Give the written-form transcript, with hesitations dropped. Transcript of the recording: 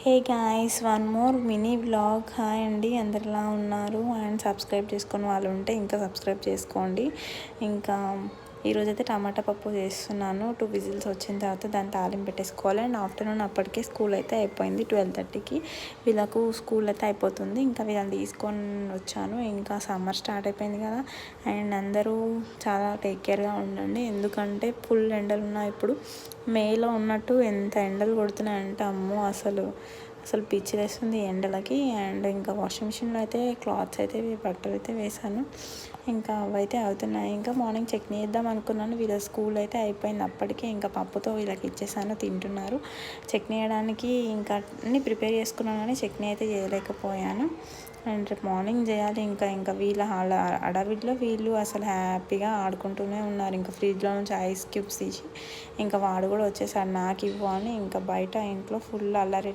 Hey guys, one more mini vlog. Hi అండి, అందరిలా ఉన్నారు. అండ్ సబ్స్క్రైబ్ చేసుకుని వాళ్ళు ఉంటే ఇంకా సబ్స్క్రైబ్ చేసుకోండి. ఇంకా ఈరోజైతే టమాటా పప్పు చేస్తున్నాను. 2 విజిల్స్ వచ్చిన తర్వాత దాన్ని తాలింపు పెట్టేసుకోవాలి. అండ్ ఆఫ్టర్నూన్ అప్పటికే స్కూల్ అయితే అయిపోయింది. 12:30కి వీళ్ళకు స్కూల్ అయితే అయిపోతుంది. ఇంకా వీళ్ళని తీసుకొని వచ్చాను. ఇంకా సమ్మర్ స్టార్ట్ అయిపోయింది కదా. అండ్ అందరూ చాలా టేక్ కేర్గా ఉండండి, ఎందుకంటే ఫుల్ ఎండలు ఉన్నాయి. ఇప్పుడు మేలో ఉన్నట్టు ఎంత ఎండలు కొడుతున్నాయంటే అమ్మో, అసలు పిచ్చి వేస్తుంది ఎండలకి. అండ్ ఇంకా వాషింగ్ మిషన్లో అయితే క్లాత్స్ అయితే బట్టలు అయితే వేసాను. ఇంకా అవైతే అవుతున్నాయి. ఇంకా మార్నింగ్ చట్నీ వేద్దాం అనుకున్నాను. వీళ్ళ స్కూల్ అయితే అయిపోయింది అప్పటికే. ఇంకా పప్పుతో వీళ్ళకి ఇచ్చేసాను, తింటున్నారు. చట్నీ వేయడానికి ఇంకా అన్నీ ప్రిపేర్ చేసుకున్నాను, కానీ చట్నీ అయితే చేయలేకపోయాను. అండ్ రేపు మార్నింగ్ చేయాలి. ఇంకా వీళ్ళ అడవిలో వీళ్ళు అసలు హ్యాపీగా ఆడుకుంటూనే ఉన్నారు. ఇంకా ఫ్రిడ్జ్లో నుంచి ఐస్ క్యూబ్స్ తీసి ఇంకా వాడు కూడా వచ్చేసాడు నాకు ఇవ్వు అని. ఇంకా బయట ఇంట్లో ఫుల్ అల్లరి.